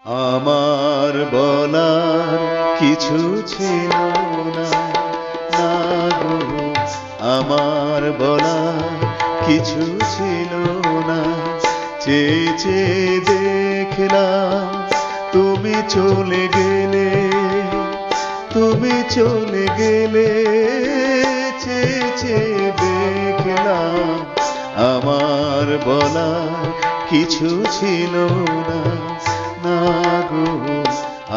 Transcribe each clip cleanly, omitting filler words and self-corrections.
আমার বলার কিছু ছিল না, না গো, আমার বলার কিছু ছিল না। চেয়ে চেয়ে দেখলাম তুমি চলে গেলে, তুমি চলে গেলে। চেয়ে চেয়ে দেখলাম আমার বলার কিছু ছিল না, না গো,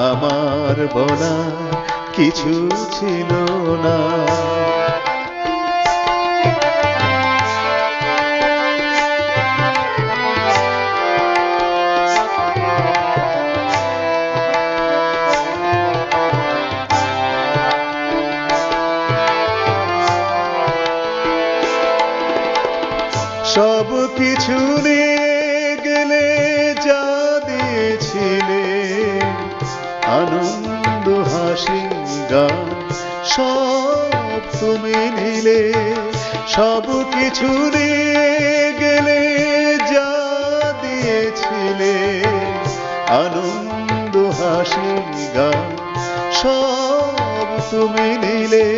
আমার বলার কিছু ছিল না। সব কিছু নিয়ে গেলে, যা দিয়েছিলে আনন্দ হাসি গান, সব তুমি নিলে। সব কিছু নিয়ে গেলে, যা দিয়েছিলে আনন্দ হাসি গান, সব তুমি নিলে।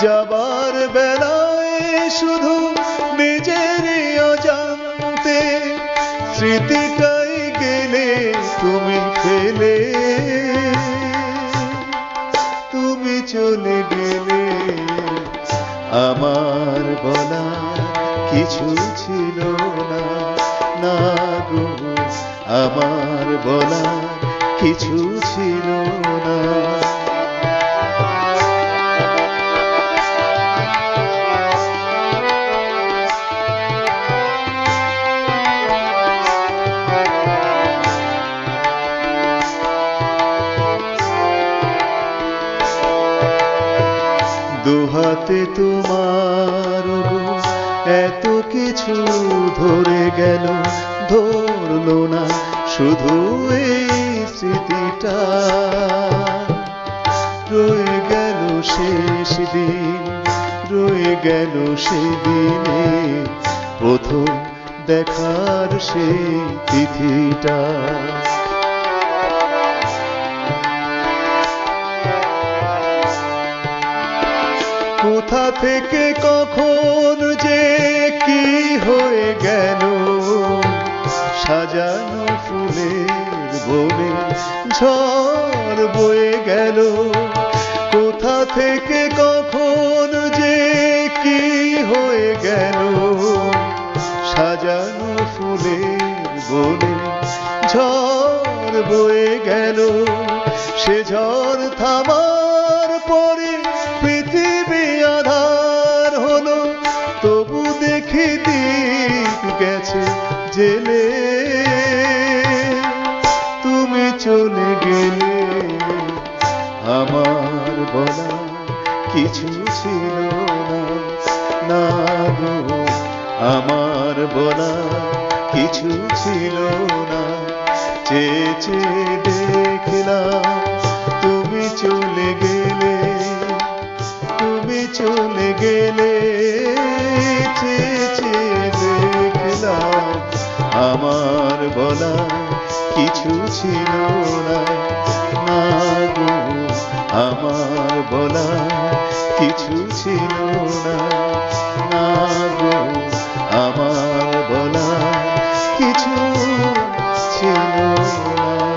যাবার বেলায় শুধু নিজেরই অজান্তে স্মৃতিটাই গেলে তুমি ফেলে। তুমি চলে গেলে, আমার বলার কিছু ছিল না, না গো, আমার বলার কিছু ছিল না। দুহাতে তোমার এত কিছু ধরে গেল, ধরলো না শুধু এই স্মৃতিটা। রয়ে গেল শেষ দিন, রয়ে গেল সেদিনে প্রথম দেখার সেই তিথিটা। কোথা থেকে কখন যে কি হয়ে গেল, সাজানো ফুলের বনে ঝড় বয়ে গেল। কোথা থেকে কখন যে কি হয়ে গেল, সাজানো ফুলের বনে ঝড় বয়ে গেল। সে ঝড় থামার পরে পৃথিবী আধার হলো, তবু দেখি দিক গেছে জেলে। তুমি চলে গেলে, আমার বলা কিছু ছিল না, না গো, আমার বলা কিছু ছিল না। চেয়ে চেয়ে দেখলাম তুমি চলে গেলে, তুমি চলে গেলে। চেয়ে চেয়ে দেখলাম আমার বলা কিছু ছিল না, না গো, আমার বলা কিছু ছিল না, না গো, আমার বলা কিছু ছিল না।